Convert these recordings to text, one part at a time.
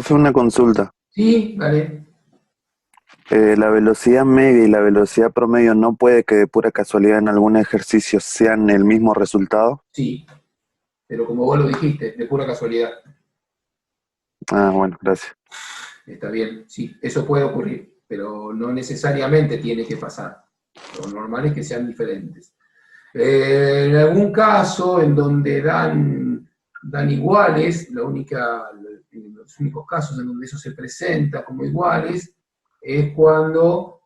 Fue una consulta. Sí, dale. La velocidad media y la velocidad promedio no puede que de pura casualidad en algún ejercicio sean el mismo resultado. Sí, pero como vos lo dijiste, de pura casualidad. Ah, bueno, gracias. Está bien, sí, eso puede ocurrir, pero no necesariamente tiene que pasar. Lo normal es que sean diferentes. En algún caso en donde dan iguales, los únicos casos en donde eso se presenta como iguales es cuando,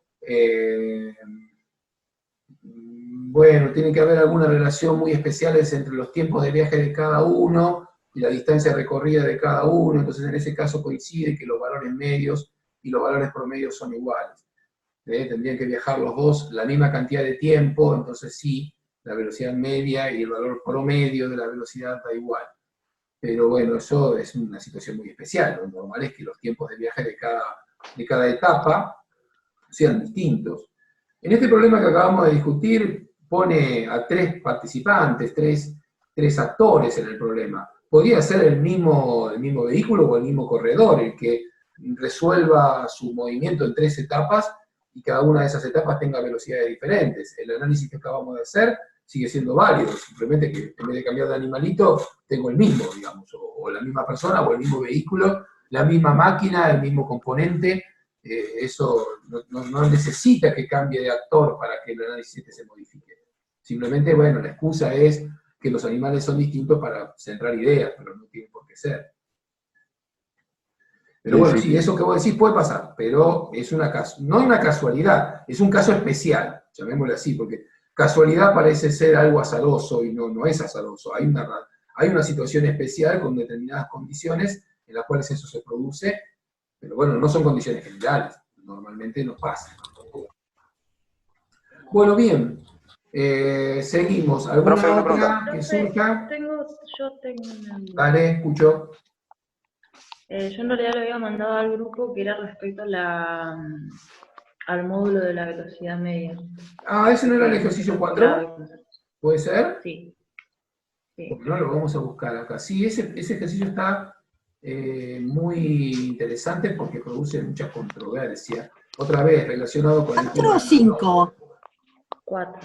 bueno, tiene que haber alguna relación muy especial entre los tiempos de viaje de cada uno y la distancia recorrida de cada uno, entonces en ese caso coincide que los valores medios y los valores promedios son iguales. Tendrían que viajar los dos la misma cantidad de tiempo, entonces sí, la velocidad media y el valor promedio de la velocidad da igual. Pero bueno, eso es una situación muy especial. Lo normal es que los tiempos de viaje de cada etapa sean distintos. En este problema que acabamos de discutir, pone a tres participantes, tres actores en el problema. Podría ser el mismo vehículo o el mismo corredor el que resuelva su movimiento en tres etapas y cada una de esas etapas tenga velocidades diferentes. El análisis que acabamos de hacer sigue siendo válido, simplemente que en vez de cambiar de animalito, tengo el mismo, digamos, o la misma persona o el mismo vehículo, la misma máquina, el mismo componente, eso no necesita que cambie de actor para que el análisis se modifique. Simplemente, bueno, la excusa es que los animales son distintos para centrar ideas, pero no tiene por qué ser. Pero Sí, bueno, sí. sí, eso que vos decís puede pasar, pero es no una casualidad, es un caso especial, llamémosle así, porque casualidad parece ser algo azaroso y no es azaroso. Hay una situación especial con determinadas condiciones en las cuales eso se produce, pero bueno, no son condiciones generales, normalmente no pasa. Bueno, bien, seguimos. Profe, ¿Alguna una pregunta. otra que Profe, surja? yo tengo una duda. Dale, escucho. Yo en realidad lo había mandado al grupo que era respecto a al módulo de la velocidad media. Ah, ese no era el Que no se ejercicio calculaba. 4, ¿puede ser? Sí, sí. Bueno, lo vamos a buscar acá. Sí, ese ejercicio está muy interesante porque produce mucha controversia. Otra vez, relacionado con el ¿Cuatro tema o de la cinco? 4.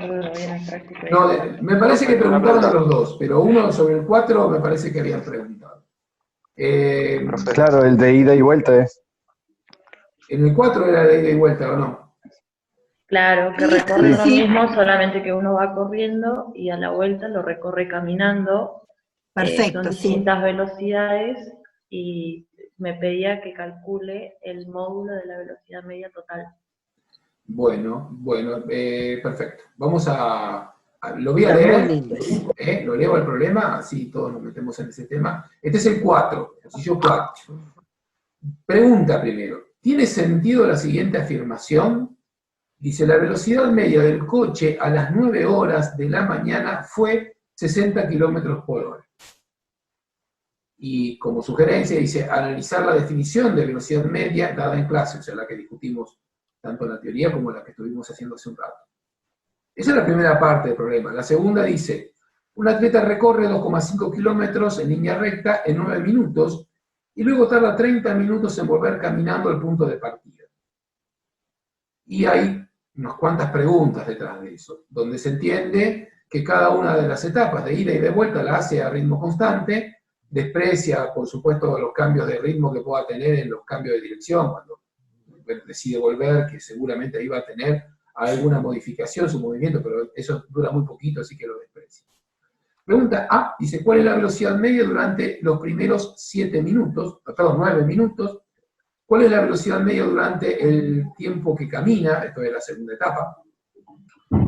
Yo lo vi en el práctico y es No, 4. me parece que Profe, una preguntaron a pregunta. los dos, pero uno sobre el 4 me parece que habían preguntado. Eh, Profe. Claro, el de ida y vuelta es. en el 4 era de ida y vuelta, ¿o no? Claro, que Sí, recorren Sí, lo sí, mismo, solamente que uno va corriendo y a la vuelta lo recorre caminando. Son perfecto, sí. distintas velocidades y me pedía que calcule el módulo de la velocidad media total. Bueno, perfecto. Lo voy a Está muy leer, lindo eso. lo leo al problema, así todos nos metemos en ese tema. Este es el 4, ejercicio 4. Pregunta primero, ¿tiene sentido la siguiente afirmación? Dice, la velocidad media del coche a las 9 horas de la mañana fue 60 kilómetros por hora. Y como sugerencia dice, analizar la definición de velocidad media dada en clase, o sea, la que discutimos tanto en la teoría como la que estuvimos haciendo hace un rato. Esa es la primera parte del problema. La segunda dice, un atleta recorre 2,5 kilómetros en línea recta en 9 minutos y luego tarda 30 minutos en volver caminando al punto de partida. Y hay unas cuantas preguntas detrás de eso, donde se entiende que cada una de las etapas de ida y de vuelta la hace a ritmo constante, desprecia, por supuesto, los cambios de ritmo que pueda tener en los cambios de dirección, cuando decide volver, que seguramente ahí va a tener alguna modificación su movimiento, pero eso dura muy poquito, así que lo desprecia. Pregunta A, dice, ¿cuál es la velocidad media durante los primeros 9 minutos? ¿Cuál es la velocidad media durante el tiempo que camina? Esto es la segunda etapa.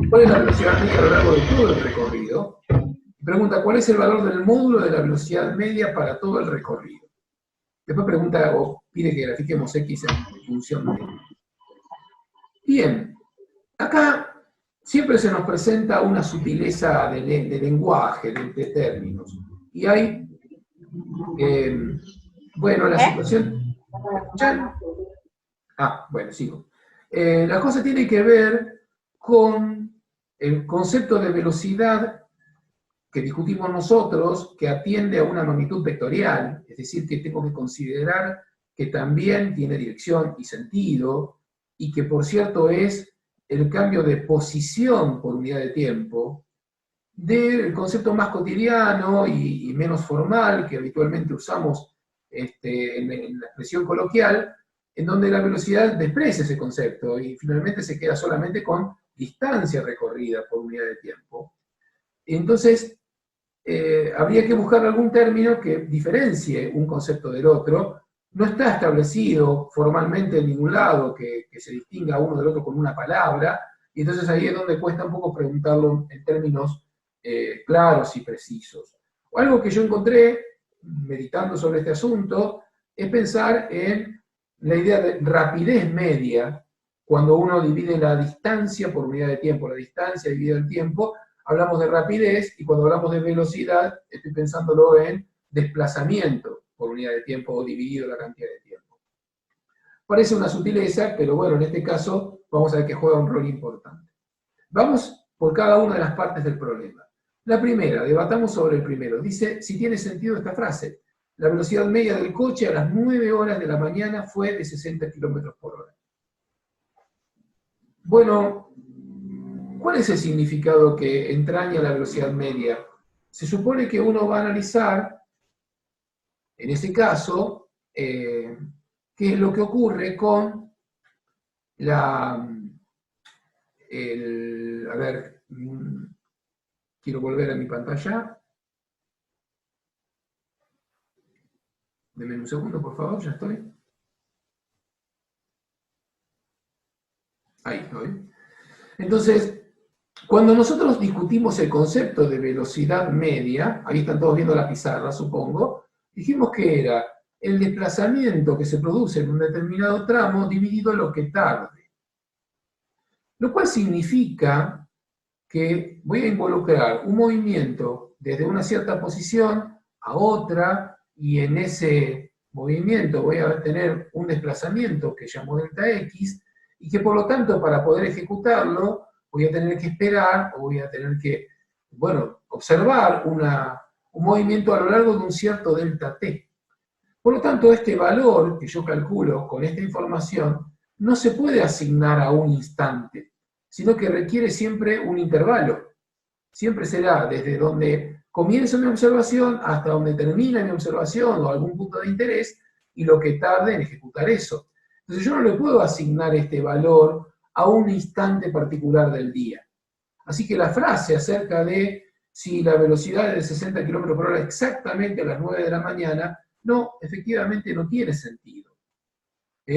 ¿Cuál es la velocidad media a lo largo de todo el recorrido? Pregunta, ¿cuál es el valor del módulo de la velocidad media para todo el recorrido? Después pregunta o pide que grafiquemos X en función de. Bien, acá siempre se nos presenta una sutileza de lenguaje, de términos. Y hay, bueno, la situación. ¿Me escuchan? Bueno, sigo. La cosa tiene que ver con el concepto de velocidad que discutimos nosotros, que atiende a una magnitud vectorial, es decir, que tengo que considerar que también tiene dirección y sentido, y que por cierto es el cambio de posición por unidad de tiempo, del concepto más cotidiano y menos formal que habitualmente usamos en la expresión coloquial, en donde la velocidad desprecia ese concepto y finalmente se queda solamente con distancia recorrida por unidad de tiempo. Entonces, habría que buscar algún término que diferencie un concepto del otro. No está establecido formalmente en ningún lado que se distinga uno del otro con una palabra, y entonces ahí es donde cuesta un poco preguntarlo en términos claros y precisos. Algo que yo encontré, meditando sobre este asunto, es pensar en la idea de rapidez media, cuando uno divide la distancia por unidad de tiempo, la distancia dividida el tiempo, hablamos de rapidez, y cuando hablamos de velocidad, estoy pensándolo en desplazamiento por unidad de tiempo o dividido la cantidad de tiempo. Parece una sutileza, pero bueno, en este caso vamos a ver que juega un rol importante. Vamos por cada una de las partes del problema. La primera, debatamos sobre el primero. Dice, si tiene sentido esta frase, la velocidad media del coche a las 9 horas de la mañana fue de 60 km por hora. Bueno, ¿cuál es el significado que entraña la velocidad media? Se supone que uno va a analizar, en ese caso, qué es lo que ocurre con a ver, quiero volver a mi pantalla. Denme un segundo, por favor, ya estoy. Ahí estoy. Entonces, cuando nosotros discutimos el concepto de velocidad media, ahí están todos viendo la pizarra, supongo, dijimos que era el desplazamiento que se produce en un determinado tramo dividido lo que tarde. Lo cual significa que voy a involucrar un movimiento desde una cierta posición a otra, y en ese movimiento voy a tener un desplazamiento que llamo delta X, y que por lo tanto para poder ejecutarlo voy a tener que esperar, o voy a tener que, bueno, observar un movimiento a lo largo de un cierto delta t. Por lo tanto, este valor que yo calculo con esta información no se puede asignar a un instante, sino que requiere siempre un intervalo. Siempre será desde donde comienza mi observación hasta donde termina mi observación o algún punto de interés, y lo que tarde en ejecutar eso. Entonces yo no le puedo asignar este valor a un instante particular del día. Así que la frase acerca de si la velocidad es de 60 km por hora exactamente a las 9 de la mañana, no, efectivamente no tiene sentido.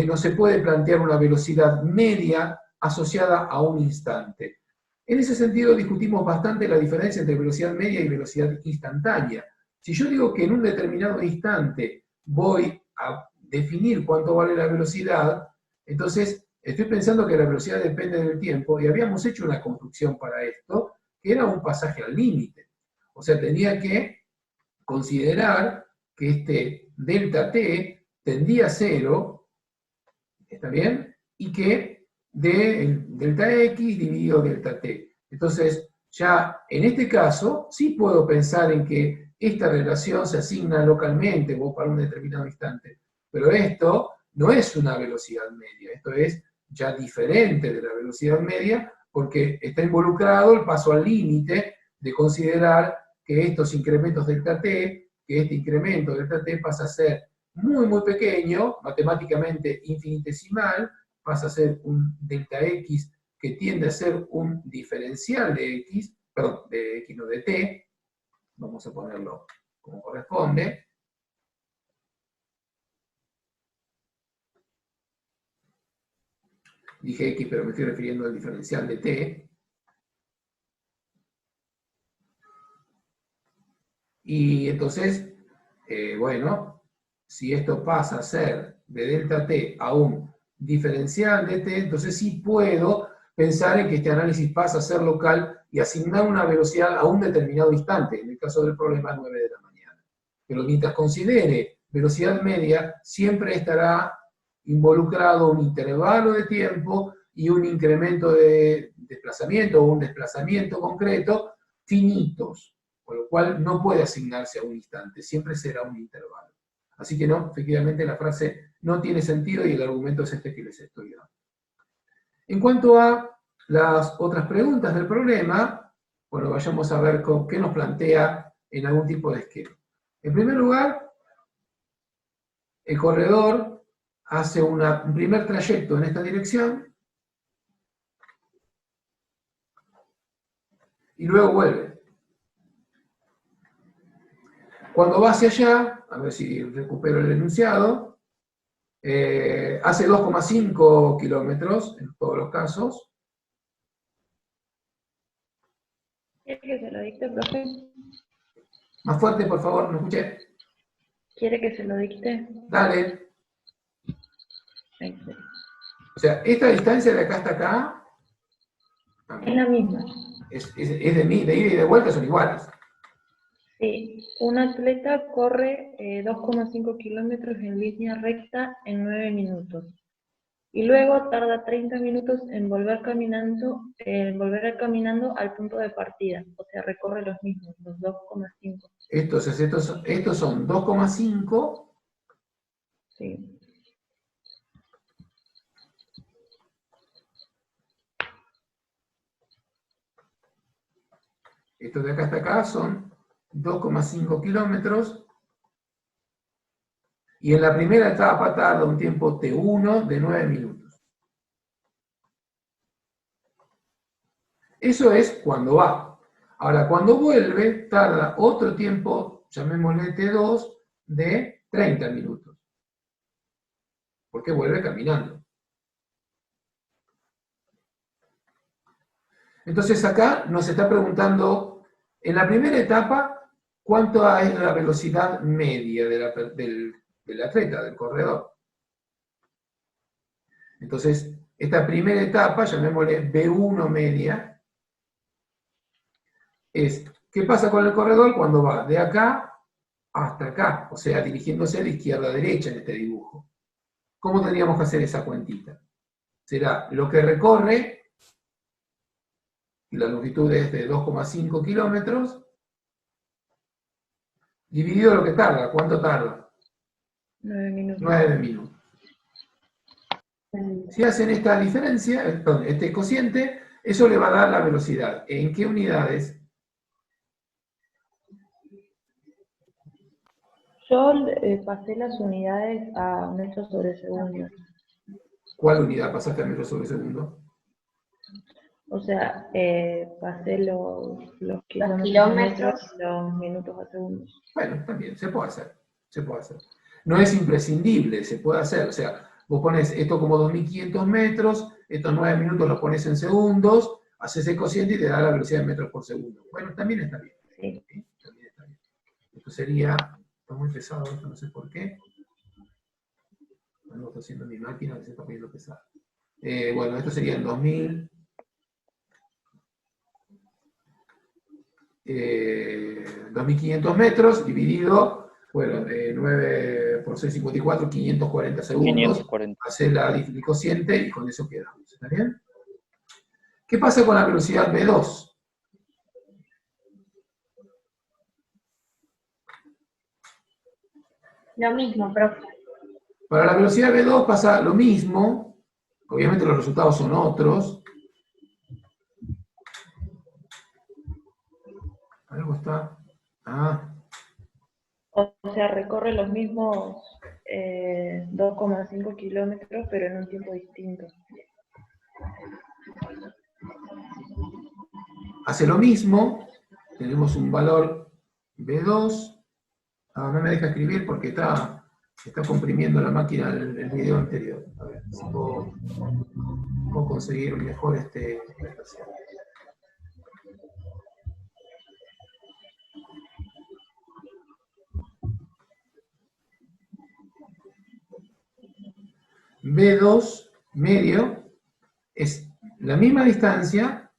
No se puede plantear una velocidad media asociada a un instante. En ese sentido discutimos bastante la diferencia entre velocidad media y velocidad instantánea. Si yo digo que en un determinado instante voy a definir cuánto vale la velocidad, entonces estoy pensando que la velocidad depende del tiempo, y habíamos hecho una construcción para esto, que era un pasaje al límite. O sea, tenía que considerar que este delta t tendía a cero, ¿está bien? Y que de delta x dividido delta t. Entonces, ya en este caso, sí puedo pensar en que esta relación se asigna localmente o para un determinado instante, pero esto no es una velocidad media, esto es ya diferente de la velocidad media, porque está involucrado el paso al límite de considerar que estos incrementos delta t, que este incremento delta t pasa a ser muy, muy pequeño, matemáticamente infinitesimal, pasa a ser un delta x que tiende a ser un diferencial de x, perdón, de x no de t, vamos a ponerlo como corresponde. Dije x, pero me estoy refiriendo al diferencial de t. Y entonces, bueno, si esto pasa a ser de delta t a un diferencial de t, entonces sí puedo pensar en que este análisis pasa a ser local y asignar una velocidad a un determinado instante, en el caso del problema 9 de la mañana. Pero mientras considere velocidad media, siempre estará involucrado un intervalo de tiempo y un incremento de desplazamiento o un desplazamiento concreto finitos. con lo cual no puede asignarse a un instante, siempre será un intervalo. Así que no, efectivamente la frase no tiene sentido y el argumento es este que les estoy dando. En cuanto a las otras preguntas del problema, bueno, vayamos a ver qué nos plantea en algún tipo de esquema. En primer lugar, el corredor hace un primer trayecto en esta dirección y luego vuelve. Cuando va hacia allá, a ver si recupero el enunciado, hace 2,5 kilómetros en todos los casos. ¿Quiere que se lo dicte, profe? Más fuerte, por favor, no escuché. ¿Quiere que se lo dicte? Dale. Ahí sí. O sea, esta distancia de acá hasta acá Es la misma. es de ida y de vuelta, son iguales. Sí, un atleta corre 2,5 kilómetros en línea recta en 9 minutos. Y luego tarda 30 minutos en volver caminando al punto de partida. O sea, recorre los mismos, los 2,5. Entonces, estos son 2,5. Sí. Estos de acá hasta acá son 2,5 kilómetros. Y en la primera etapa tarda un tiempo T1 de 9 minutos. Eso es cuando va. Ahora, cuando vuelve, tarda otro tiempo, llamémosle T2, de 30 minutos. Porque vuelve caminando. Entonces acá nos está preguntando, en la primera etapa, ¿cuánto es la velocidad media del atleta, del corredor? Entonces, esta primera etapa, llamémosle B1 media, es, ¿qué pasa con el corredor cuando va de acá hasta acá? O sea, dirigiéndose de izquierda a derecha en este dibujo. ¿Cómo tendríamos que hacer esa cuentita? Será lo que recorre, y la longitud es de 2,5 kilómetros, dividido lo que tarda. ¿Cuánto tarda? 9 minutos. 9 minutos. Si hacen esta diferencia, este cociente, eso le va a dar la velocidad. ¿En qué unidades? Yo pasé las unidades a metros sobre segundo. ¿Cuál unidad pasaste a metros sobre segundo? O sea, pasé los kilómetros kilómetros. y los minutos a segundos. Bueno, también, se puede hacer. Se puede hacer. No es imprescindible, se puede hacer. O sea, vos pones esto como 2.500 metros, estos 9 minutos los pones en segundos, haces el cociente y te da la velocidad de metros por segundo. Bueno, también está bien. Sí. ¿Sí? También está bien. Esto sería, está muy pesado esto, no sé por qué. Algo está haciendo mi máquina que se está poniendo pesado. Bueno, esto sería en 2.500 metros dividido, bueno, de 9 por 6,54, 540 segundos. 540. Hacer el cociente y con eso quedamos. ¿Está bien? ¿Qué pasa con la velocidad V2? Lo mismo, profe. Para la velocidad V2 pasa lo mismo. Obviamente los resultados son otros. Algo está... Ah, O sea, recorre los mismos 2,5 kilómetros, pero en un tiempo distinto. hace lo mismo. Tenemos un valor V2. Ah, no me deja escribir porque está comprimiendo la máquina el video anterior. A ver si puedo conseguir mejor prestación. B2 medio es la misma distancia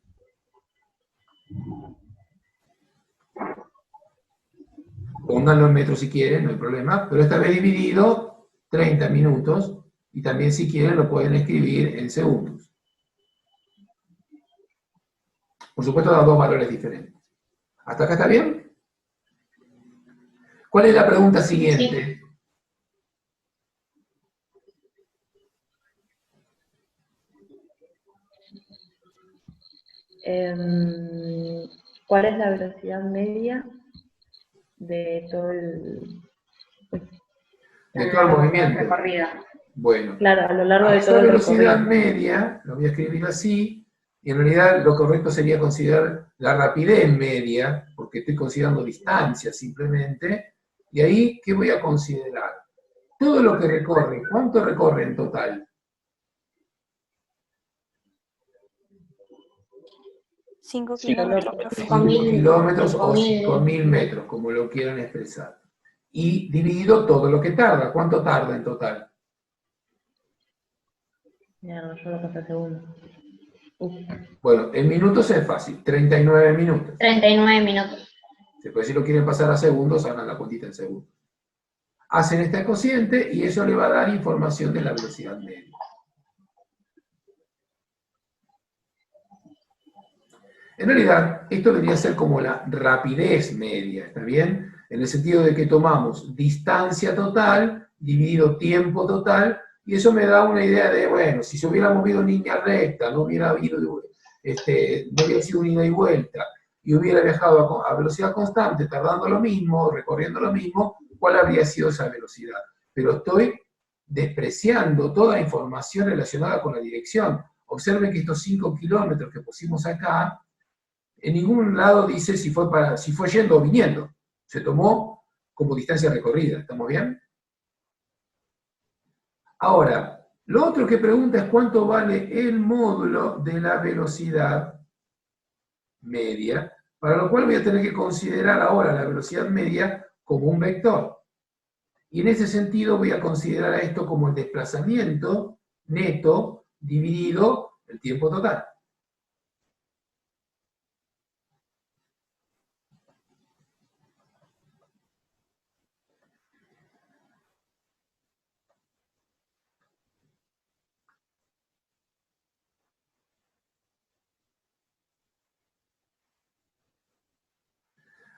pónganlo en metros si quieren, no hay problema, pero esta vez dividido 30 minutos, y también si quieren lo pueden escribir en segundos. Por supuesto da dos valores diferentes. ¿Hasta acá está bien? ¿Cuál es la pregunta siguiente? ¿Cuál es la velocidad media de todo el... De todo el movimiento. Recorrida. Bueno, Claro, a lo largo a de esa todo el velocidad recorrido. media, lo voy a escribir así, y en realidad lo correcto sería considerar la rapidez media, porque estoy considerando distancia simplemente, y ahí, ¿qué voy a considerar? Todo lo que recorre, ¿cuánto recorre en total? 5 Cinco kilómetros, kilómetros. profe. 5 kilómetros o 5.000. 5.000 metros, como lo quieran expresar. Y dividido todo lo que tarda. ¿Cuánto tarda en total? Ya no, yo lo pasé a segundo. Bueno, en minutos es fácil, 39 minutos. 39 minutos. Después si lo quieren pasar a segundos, hagan la cuentita en segundos. Hacen este cociente y eso le va a dar información de la velocidad media. En realidad, esto debería ser como la rapidez media, ¿está bien? En el sentido de que tomamos distancia total dividido tiempo total, y eso me da una idea de, bueno, si se hubiera movido en línea recta, no hubiera habido, no hubiera sido un ida y vuelta, y hubiera viajado a velocidad constante, tardando lo mismo, recorriendo lo mismo, ¿cuál habría sido esa velocidad? Pero estoy despreciando toda información relacionada con la dirección. Observen que estos 5 kilómetros que pusimos acá, en ningún lado dice si fue yendo o viniendo. Se tomó como distancia recorrida. ¿Estamos bien? Ahora, lo otro que pregunta es cuánto vale el módulo de la velocidad media, para lo cual voy a tener que considerar ahora la velocidad media como un vector. Y en ese sentido voy a considerar a esto como el desplazamiento neto dividido el tiempo total.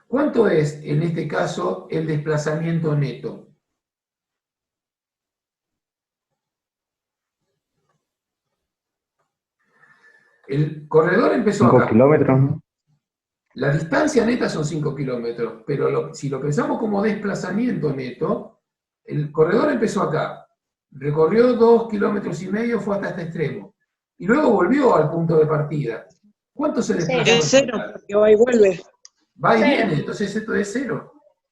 ¿Cuánto es, en este caso, el desplazamiento neto? El corredor empezó 5 acá. kilómetros, ¿no? La distancia neta son 5 kilómetros, pero si lo pensamos como desplazamiento neto, el corredor empezó acá, recorrió 2,5 kilómetros, fue hasta este extremo, y luego volvió al punto de partida. ¿Cuánto se desplazó en Es cero, total? porque va y vuelve. Va y Cero. viene, entonces esto es cero.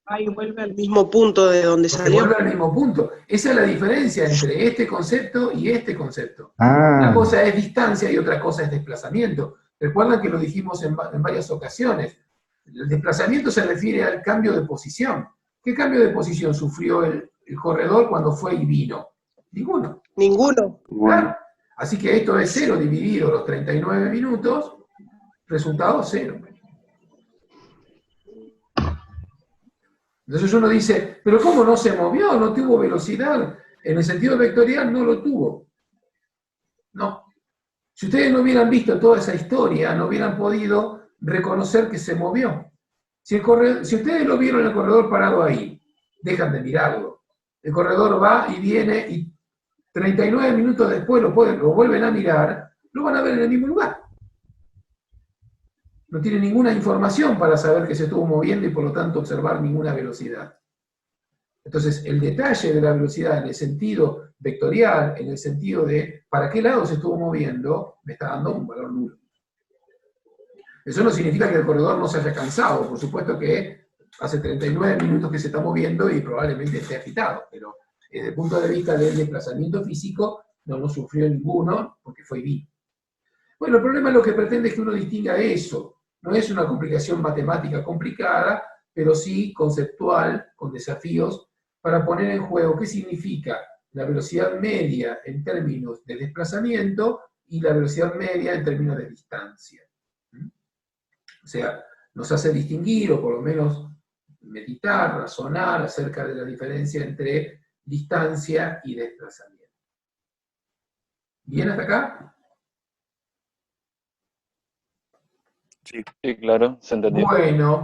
Va y vuelve al mismo punto de donde Porque salió. vuelve al mismo punto. Esa es la diferencia entre este concepto y este concepto. Una Ah, cosa es distancia y otra cosa es desplazamiento. Recuerdan que lo dijimos en varias ocasiones. El desplazamiento se refiere al cambio de posición. ¿Qué cambio de posición sufrió el corredor cuando fue y vino? Ninguno. Ninguno. Claro. Bueno, Así que esto es 0 dividido los 39 minutos, resultado 0. Entonces uno dice, pero ¿cómo no se movió? No tuvo velocidad. En el sentido vectorial no lo tuvo. No. Si ustedes no hubieran visto toda esa historia, no hubieran podido reconocer que se movió. Si ustedes lo vieron en el corredor parado ahí, dejan de mirarlo. El corredor va y viene y 39 minutos después lo vuelven a mirar, lo van a ver en el mismo lugar. No tiene ninguna información para saber que se estuvo moviendo y por lo tanto observar ninguna velocidad. Entonces, el detalle de la velocidad en el sentido vectorial, en el sentido de para qué lado se estuvo moviendo, me está dando un valor nulo. Eso no significa que el corredor no se haya cansado, por supuesto que hace 39 minutos que se está moviendo y probablemente esté agitado, pero desde el punto de vista del desplazamiento físico no sufrió ninguno porque fue y vino. Bueno, el problema es lo que pretende es que uno distinga eso. No es una complicación matemática complicada, pero sí conceptual, con desafíos, para poner en juego qué significa la velocidad media en términos de desplazamiento y la velocidad media en términos de distancia. O sea, nos hace distinguir, o por lo menos meditar, razonar acerca de la diferencia entre distancia y desplazamiento. ¿Bien hasta acá? sí. Sí, claro, se entendió. Bueno,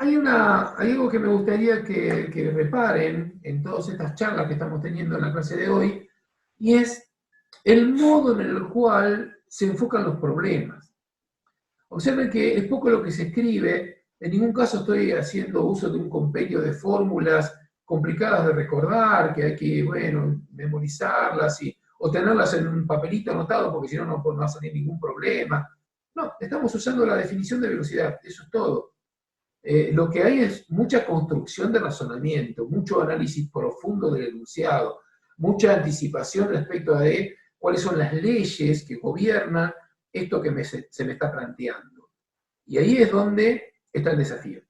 hay algo que me gustaría que reparen en todas estas charlas que estamos teniendo en la clase de hoy, y es el modo en el cual se enfocan los problemas. Observen que es poco lo que se escribe, en ningún caso estoy haciendo uso de un compendio de fórmulas complicadas de recordar, que hay que, bueno, memorizarlas o tenerlas en un papelito anotado, porque si no, no va a salir ningún problema. No, estamos usando la definición de velocidad, eso es todo. Lo que hay es mucha construcción de razonamiento, mucho análisis profundo del enunciado, mucha anticipación respecto a cuáles son las leyes que gobiernan esto que se me está planteando. Y ahí es donde está el desafío.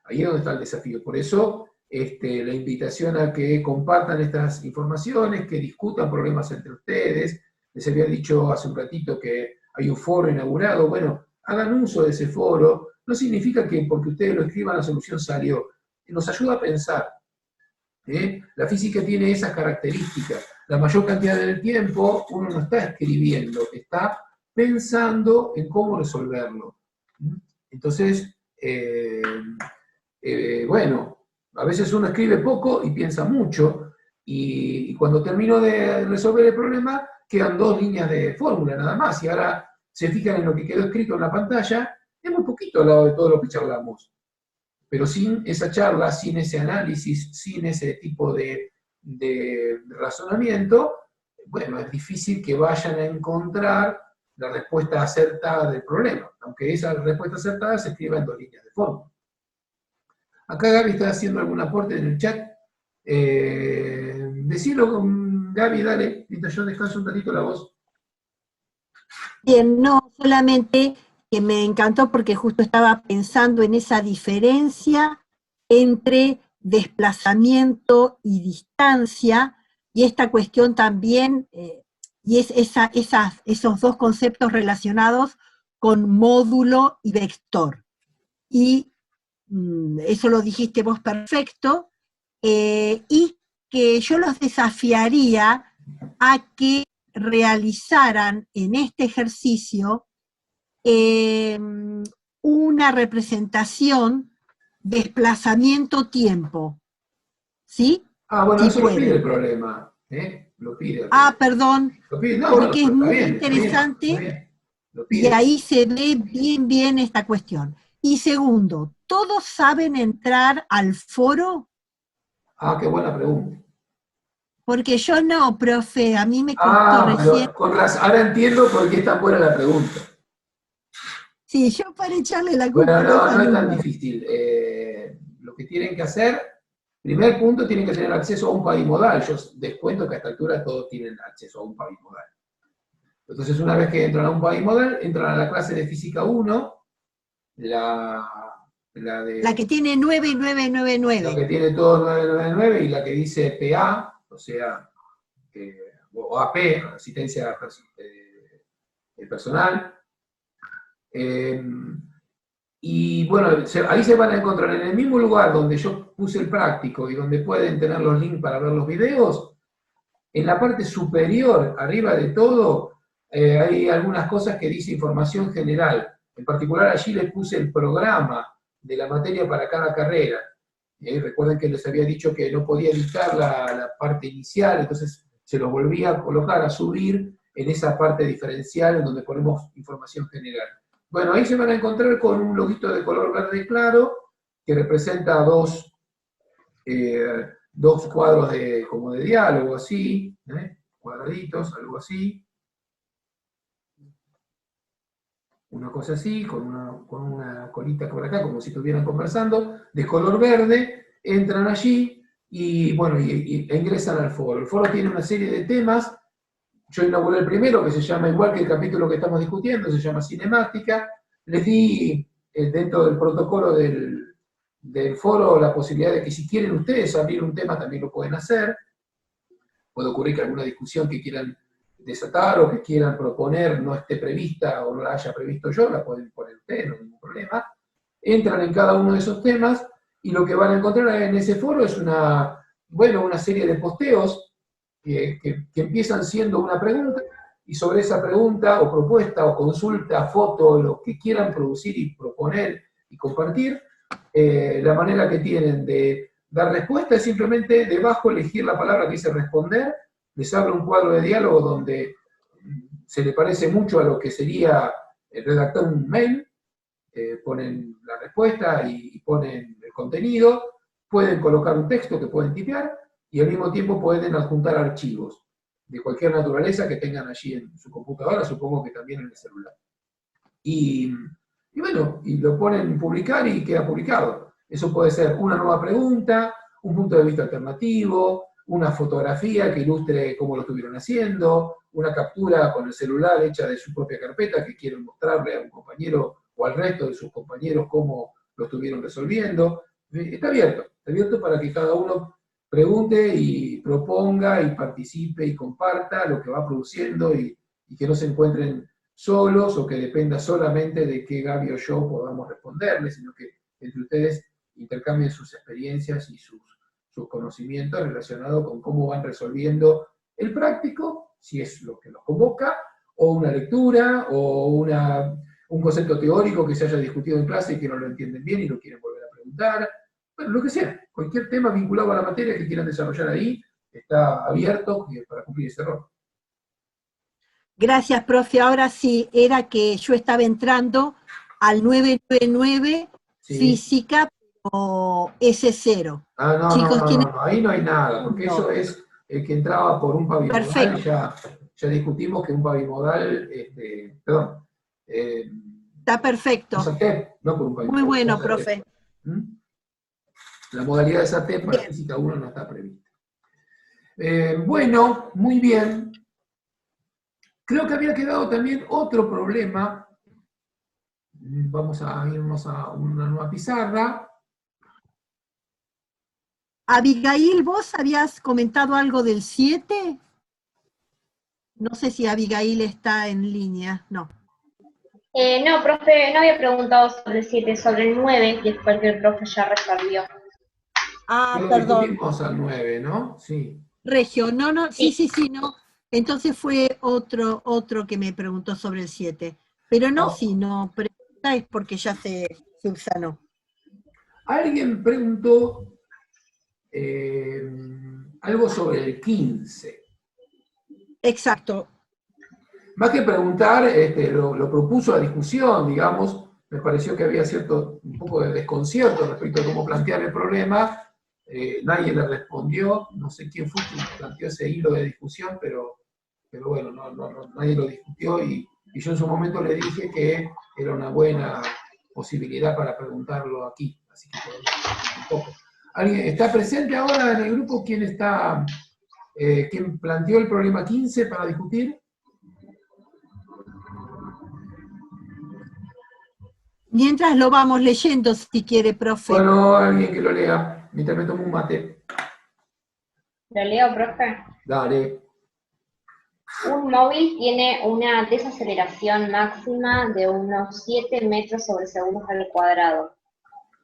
Ahí es donde está el desafío. Por eso, la invitación a que compartan estas informaciones, que discutan problemas entre ustedes. Les había dicho hace un ratito que hay un foro inaugurado. Bueno, hagan uso de ese foro. No significa que porque ustedes lo escriban la solución salió. Nos ayuda a pensar. La física tiene esas características. La mayor cantidad del tiempo uno no está escribiendo, está pensando en cómo resolverlo. Entonces, bueno, a veces uno escribe poco y piensa mucho, y cuando termino de resolver el problema, quedan 2 líneas de fórmula nada más, y ahora se fijan en lo que quedó escrito en la pantalla, es muy poquito al lado de todo lo que charlamos. Pero sin esa charla, sin ese análisis, sin ese tipo de razonamiento, bueno, es difícil que vayan a encontrar la respuesta acertada del problema, aunque esa respuesta acertada se escriba en 2 líneas de fórmula. Acá Gaby está haciendo algún aporte en el chat. Decilo, Gaby, dale, mientras yo descanso un ratito la voz. Bien, no, solamente que me encantó porque justo estaba pensando en esa diferencia entre desplazamiento y distancia, y esta cuestión también, y es esos 2 conceptos relacionados con módulo y vector. Y eso lo dijiste vos perfecto, y que yo los desafiaría a que realizaran en este ejercicio una representación desplazamiento-tiempo, ¿sí? Bueno, Si eso pueden. lo pide el problema, lo pide. Perdón, Lo pide, no, porque es muy bien, interesante, está bien, lo y pide. ahí se ve bien esta cuestión. Y segundo, ¿todos saben entrar al foro? Qué buena pregunta. Porque yo no, profe, a mí me costó recién. Pero con razón, ahora entiendo por qué es tan buena la pregunta. Sí, yo para echarle la culpa Bueno, a los no es tan alumnos. difícil. Lo que tienen que hacer, primer punto, tienen que tener acceso a un pavimodal. Yo descuento que a esta altura todos tienen acceso a un pavimodal. Entonces, una vez que entran a un pavimodal, entran a la clase de Física 1, la que tiene 9999. La que tiene todo 999 y la que dice PA, o sea, o AP, asistencia personal. Y bueno, ahí se van a encontrar en el mismo lugar donde yo puse el práctico y donde pueden tener los links para ver los videos. En la parte superior, arriba de todo, hay algunas cosas que dice información general. En particular allí les puse el programa de la materia para cada carrera. Recuerden que les había dicho que no podía editar la parte inicial, entonces se los volví a colocar, a subir en esa parte diferencial en donde ponemos información general. Bueno, ahí se van a encontrar con un loguito de color verde claro que representa dos cuadros como de diálogo, así, cuadraditos, algo así. Una cosa así, con una colita por acá, como si estuvieran conversando, de color verde, entran allí y bueno, e ingresan al foro. El foro tiene una serie de temas. Yo inauguré el primero, que se llama, igual que el capítulo que estamos discutiendo, se llama cinemática. Les di, dentro del protocolo del foro, la posibilidad de que si quieren ustedes abrir un tema, también lo pueden hacer. Puede ocurrir que alguna discusión que quieran desatar o que quieran proponer no esté prevista o no la haya previsto yo, la pueden poner ustedes, no hay ningún problema. Entran en cada uno de esos temas y lo que van a encontrar en ese foro es una serie de posteos que empiezan siendo una pregunta, y sobre esa pregunta o propuesta o consulta, foto, lo que quieran producir y proponer y compartir, la manera que tienen de dar respuesta es simplemente debajo elegir la palabra que dice responder, les abre un cuadro de diálogo donde se le parece mucho a lo que sería redactar un mail, ponen la respuesta y ponen el contenido, pueden colocar un texto que pueden tipear y al mismo tiempo pueden adjuntar archivos de cualquier naturaleza que tengan allí en su computadora, supongo que también en el celular. Y bueno, y lo ponen publicar y queda publicado. Eso puede ser una nueva pregunta, un punto de vista alternativo, una fotografía que ilustre cómo lo estuvieron haciendo, una captura con el celular hecha de su propia carpeta que quieren mostrarle a un compañero o al resto de sus compañeros cómo lo estuvieron resolviendo. Está abierto para que cada uno pregunte y proponga y participe y comparta lo que va produciendo y que no se encuentren solos o que dependa solamente de que Gaby o yo podamos responderles, sino que entre ustedes intercambien sus experiencias y sus conocimientos relacionados con cómo van resolviendo el práctico, si es lo que los convoca, o una lectura, o un concepto teórico que se haya discutido en clase y que no lo entienden bien y lo quieren volver a preguntar. Bueno, lo que sea, cualquier tema vinculado a la materia que quieran desarrollar ahí, está abierto para cumplir ese rol. Gracias, profe. Ahora sí, era que yo estaba entrando al 999 Sí. física o S0. Ah, no, Chicos, no, ahí no hay nada, porque eso es el que entraba por un pavimodal. Perfecto. Ya discutimos que un pavimodal, perdón. Está perfecto. SATEP, no por un pavimodal. Muy bueno, SATEP. profe. La modalidad de SATEP para Bien. física 1 no está prevista. Bueno, muy bien. Creo que había quedado también otro problema. Vamos a irnos a una nueva pizarra. Abigail, ¿vos habías comentado algo del 7? No sé si Abigail está en línea, no. No, profe, no había preguntado sobre el 7, sobre el 9, que fue el que el profe ya resolvió. Ah, Lo perdón. discutimos al 9, ¿no? Sí. Regio, no, sí, no. Entonces fue otro que me preguntó sobre el 7. Pero no, si no pregunta es porque ya se subsanó. Alguien preguntó algo sobre el 15. Exacto. Más que preguntar, lo propuso a discusión, digamos. Me pareció que había un poco de desconcierto respecto a cómo plantear el problema. Nadie le respondió, no sé quién fue quien planteó ese hilo de discusión, pero bueno, nadie lo discutió y yo en su momento le dije que era una buena posibilidad para preguntarlo aquí, así que podemos un poco. ¿Alguien está presente ahora en el grupo? ¿Quién planteó el problema 15 para discutir? Mientras lo vamos leyendo, si quiere, profe. Bueno, alguien que lo lea, mientras me tomo un mate. ¿Lo leo, profe? Dale. Un móvil tiene una desaceleración máxima de unos 7 metros sobre segundos al cuadrado.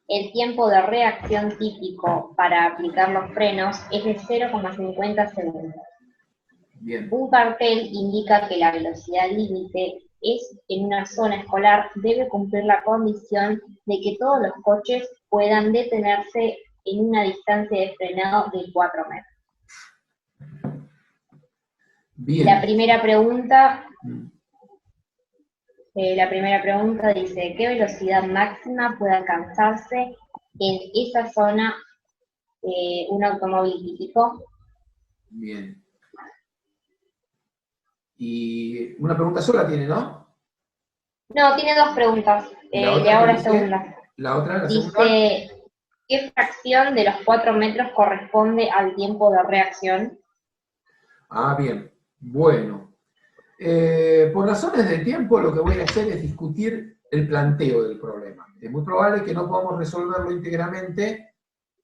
El tiempo de reacción típico para aplicar los frenos es de 0,50 segundos. Bien. Un cartel indica que la velocidad límite es en una zona escolar, debe cumplir la condición de que todos los coches puedan detenerse en una distancia de frenado de 4 metros. Bien. La primera pregunta dice, ¿qué velocidad máxima puede alcanzarse en esa zona un automóvil típico? Bien. Y una pregunta sola tiene, ¿no? No, tiene dos preguntas. ¿La Le otra hago qué la dice? segunda. La segunda. Dice, ¿qué fracción de los 4 metros corresponde al tiempo de reacción? Ah, bien. Bueno. Por razones de tiempo, lo que voy a hacer es discutir el planteo del problema. Es muy probable que no podamos resolverlo íntegramente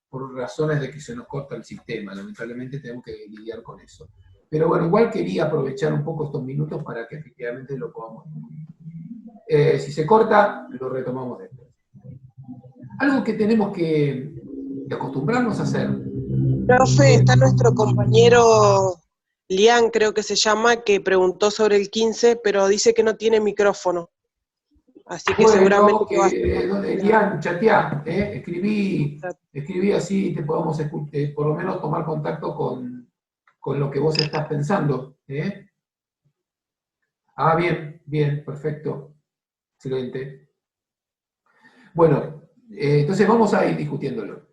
por razones de que se nos corta el sistema. Lamentablemente tenemos que lidiar con eso. Pero bueno, igual quería aprovechar un poco estos minutos para que efectivamente lo podamos discutir. Si se corta, lo retomamos después. Algo que tenemos que acostumbrarnos a hacer. Profe, está nuestro compañero Lian, creo que se llama, que preguntó sobre el 15, pero dice que no tiene micrófono. Así que seguramente Bueno, que va a ser Elian, chateá, escribí así te podamos por lo menos tomar contacto con lo que vos estás pensando. Ah, bien, bien, perfecto, excelente. Bueno, entonces vamos a ir discutiéndolo.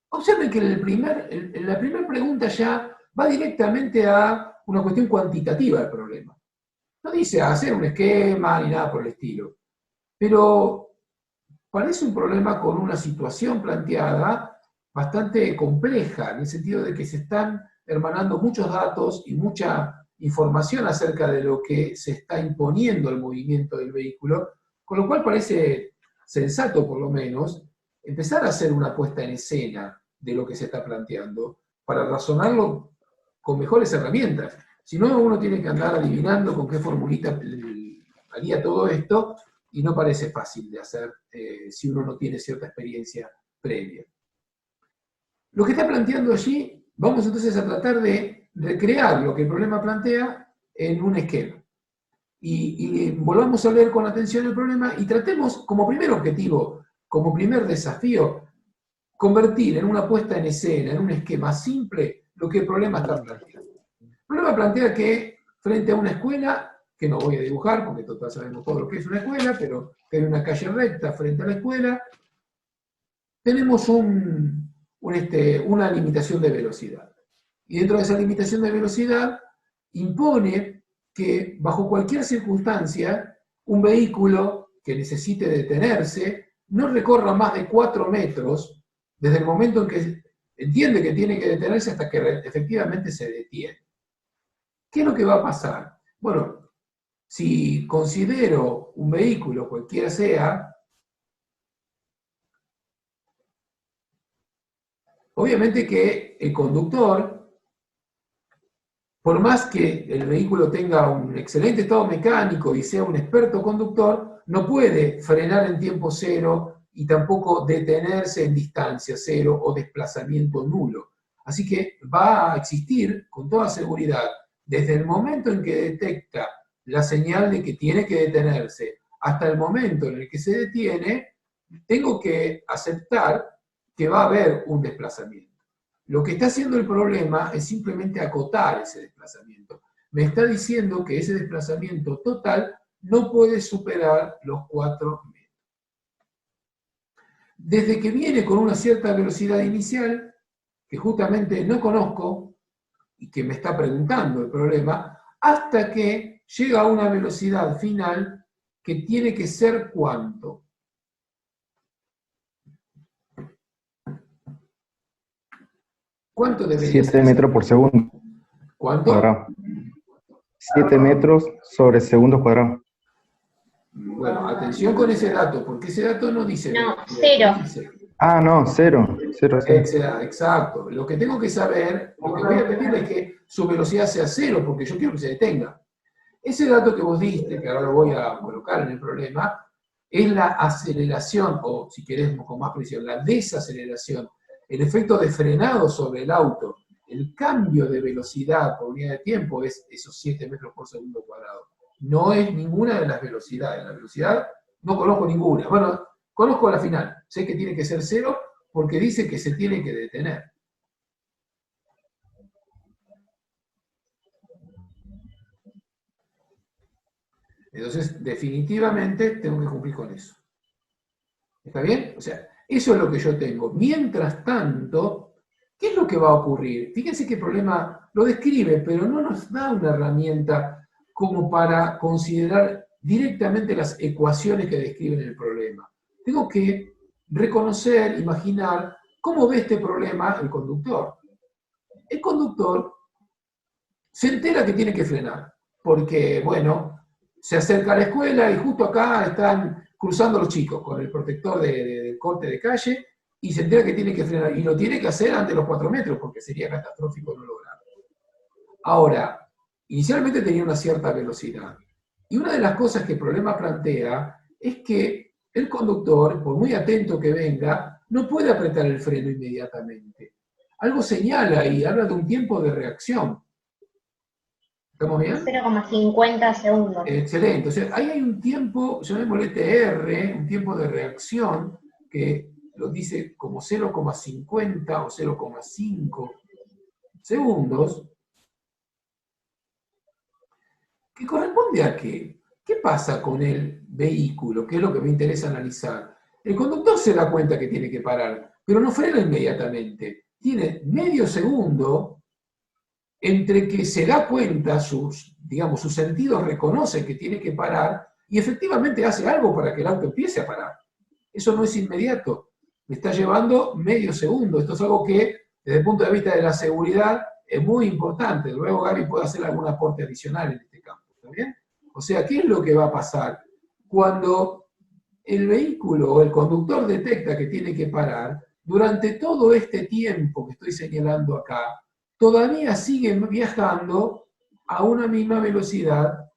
Observen que la primera pregunta ya va directamente a una cuestión cuantitativa del problema. No dice hacer un esquema ni nada por el estilo, pero parece un problema con una situación planteada bastante compleja, en el sentido de que se están hermanando muchos datos y mucha información acerca de lo que se está imponiendo al movimiento del vehículo, con lo cual parece sensato, por lo menos, empezar a hacer una puesta en escena de lo que se está planteando, para razonarlo con mejores herramientas. Si no, uno tiene que andar adivinando con qué formulita haría todo esto, y no parece fácil de hacer si uno no tiene cierta experiencia previa. Lo que está planteando allí, vamos entonces a tratar de recrear lo que el problema plantea en un esquema. Y volvamos a leer con atención el problema y tratemos como primer objetivo, como primer desafío, convertir en una puesta en escena, en un esquema simple, lo que el problema está planteando. El problema plantea que frente a una escuela, que no voy a dibujar porque total sabemos todo lo que es una escuela, pero que hay una calle recta frente a la escuela, tenemos una limitación de velocidad. Y dentro de esa limitación de velocidad impone que bajo cualquier circunstancia un vehículo que necesite detenerse no recorra más de 4 metros desde el momento en que entiende que tiene que detenerse hasta que efectivamente se detiene. ¿Qué es lo que va a pasar? Bueno, si considero un vehículo, cualquiera sea, obviamente que el conductor, por más que el vehículo tenga un excelente estado mecánico y sea un experto conductor, no puede frenar en tiempo cero y tampoco detenerse en distancia cero o desplazamiento nulo. Así que va a existir con toda seguridad, desde el momento en que detecta la señal de que tiene que detenerse hasta el momento en el que se detiene, tengo que aceptar que va a haber un desplazamiento. Lo que está haciendo el problema es simplemente acotar ese desplazamiento. Me está diciendo que ese desplazamiento total no puede superar los 4 metros. Desde que viene con una cierta velocidad inicial, que justamente no conozco, y que me está preguntando el problema, hasta que llega a una velocidad final que tiene que ser ¿cuánto? ¿Cuánto debería ser? 7 metros por segundo ¿Cuánto? cuadrado. 7 metros sobre segundo cuadrado. Bueno, atención con ese dato, porque ese dato no dice... No, 0. Dice. Ah, no, 0. 0, sí. Exacto. Lo que tengo que saber, lo que voy a pedirle es que su velocidad sea 0, porque yo quiero que se detenga. Ese dato que vos diste, que ahora lo voy a colocar en el problema, es la aceleración, o si querés con más precisión, la desaceleración, el efecto de frenado sobre el auto. El cambio de velocidad por unidad de tiempo es esos 7 metros por segundo cuadrado. No es ninguna de las velocidades. La velocidad no conozco ninguna. Bueno, conozco la final. Sé que tiene que ser 0 porque dice que se tiene que detener. Entonces, definitivamente tengo que cumplir con eso. ¿Está bien? O sea, eso es lo que yo tengo. Mientras tanto, ¿qué es lo que va a ocurrir? Fíjense que el problema lo describe, pero no nos da una herramienta como para considerar directamente las ecuaciones que describen el problema. Tengo que reconocer, imaginar cómo ve este problema el conductor. El conductor se entera que tiene que frenar, porque, bueno, se acerca a la escuela y justo acá están cruzando los chicos con el protector de corte de calle y se entera que tiene que frenar. Y lo tiene que hacer ante los 4 metros porque sería catastrófico no lograrlo. Ahora, inicialmente tenía una cierta velocidad. Y una de las cosas que el problema plantea es que el conductor, por muy atento que venga, no puede apretar el freno inmediatamente. Algo señala y habla de un tiempo de reacción. ¿Estamos bien? 0,50 segundos. Excelente. O sea, ahí hay un tiempo, llamémosle TR, un tiempo de reacción, que lo dice como 0,50 o 0,5 segundos, que corresponde a qué. ¿Qué pasa con el vehículo? ¿Qué es lo que me interesa analizar? El conductor se da cuenta que tiene que parar, pero no frena inmediatamente. Tiene medio segundo entre que se da cuenta, digamos, sus sentidos reconocen que tiene que parar y efectivamente hace algo para que el auto empiece a parar. Eso no es inmediato. Me está llevando medio segundo. Esto es algo que, desde el punto de vista de la seguridad, es muy importante. Luego Gaby puede hacer algún aporte adicional en este campo. ¿Está bien? O sea, ¿qué es lo que va a pasar? Cuando el vehículo o el conductor detecta que tiene que parar, durante todo este tiempo que estoy señalando acá, todavía sigue viajando a una misma velocidad,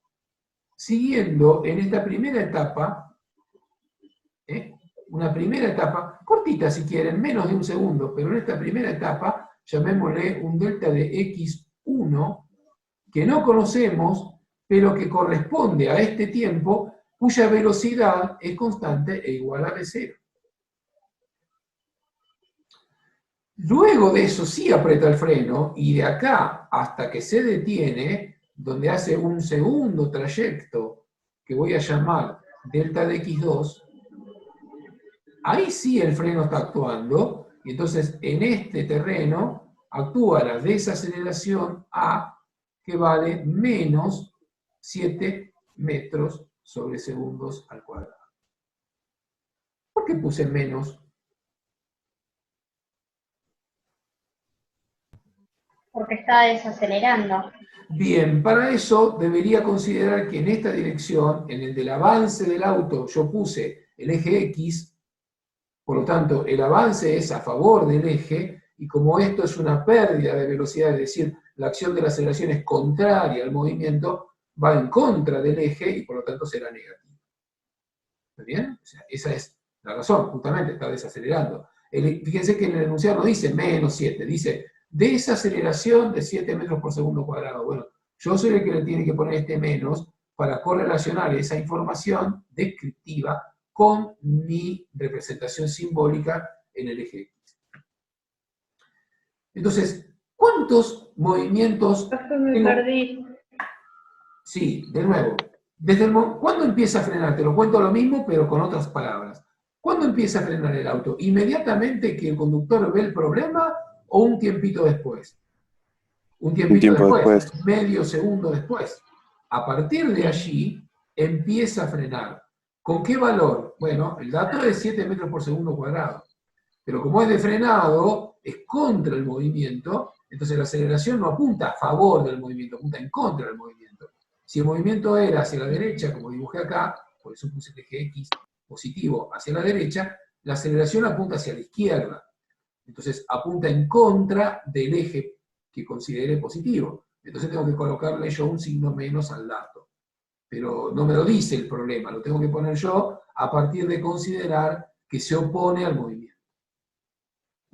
siguiendo en esta primera etapa, una primera etapa, cortita si quieren, menos de un segundo, pero en esta primera etapa, llamémosle un delta de x1, que no conocemos, pero que corresponde a este tiempo, cuya velocidad es constante e igual a v0. Luego de eso sí aprieta el freno, y de acá hasta que se detiene, donde hace un segundo trayecto, que voy a llamar delta de x2, ahí sí el freno está actuando, y entonces en este terreno actúa la desaceleración A, que vale menos 7 metros sobre segundos al cuadrado. ¿Por qué puse menos? Porque está desacelerando. Bien, para eso debería considerar que en esta dirección, en el del avance del auto, yo puse el eje X, por lo tanto, el avance es a favor del eje, y como esto es una pérdida de velocidad, es decir, la acción de la aceleración es contraria al movimiento, va en contra del eje y por lo tanto será negativo. ¿Está bien? O sea, esa es la razón, justamente está desacelerando. Fíjense que en el enunciado no dice menos 7, dice desaceleración de 7 metros por segundo cuadrado. Bueno, yo soy el que le tiene que poner este menos para correlacionar esa información descriptiva con mi representación simbólica en el eje X. Entonces, ¿cuántos movimientos Me tengo? perdí. Sí, de nuevo. ¿Cuándo empieza a frenar? Te lo cuento lo mismo, pero con otras palabras. ¿Cuándo empieza a frenar el auto? ¿Inmediatamente que el conductor ve el problema o un tiempito después? Un tiempito tiempo después, después. medio segundo después. A partir de allí empieza a frenar. ¿Con qué valor? Bueno, el dato es 7 metros por segundo cuadrado. Pero como es de frenado, es contra el movimiento, entonces la aceleración no apunta a favor del movimiento, apunta en contra del movimiento. Si el movimiento era hacia la derecha, como dibujé acá, por eso puse el eje X positivo hacia la derecha, la aceleración apunta hacia la izquierda. Entonces apunta en contra del eje que considere positivo. Entonces tengo que colocarle yo un signo menos al dato. Pero no me lo dice el problema, lo tengo que poner yo a partir de considerar que se opone al movimiento.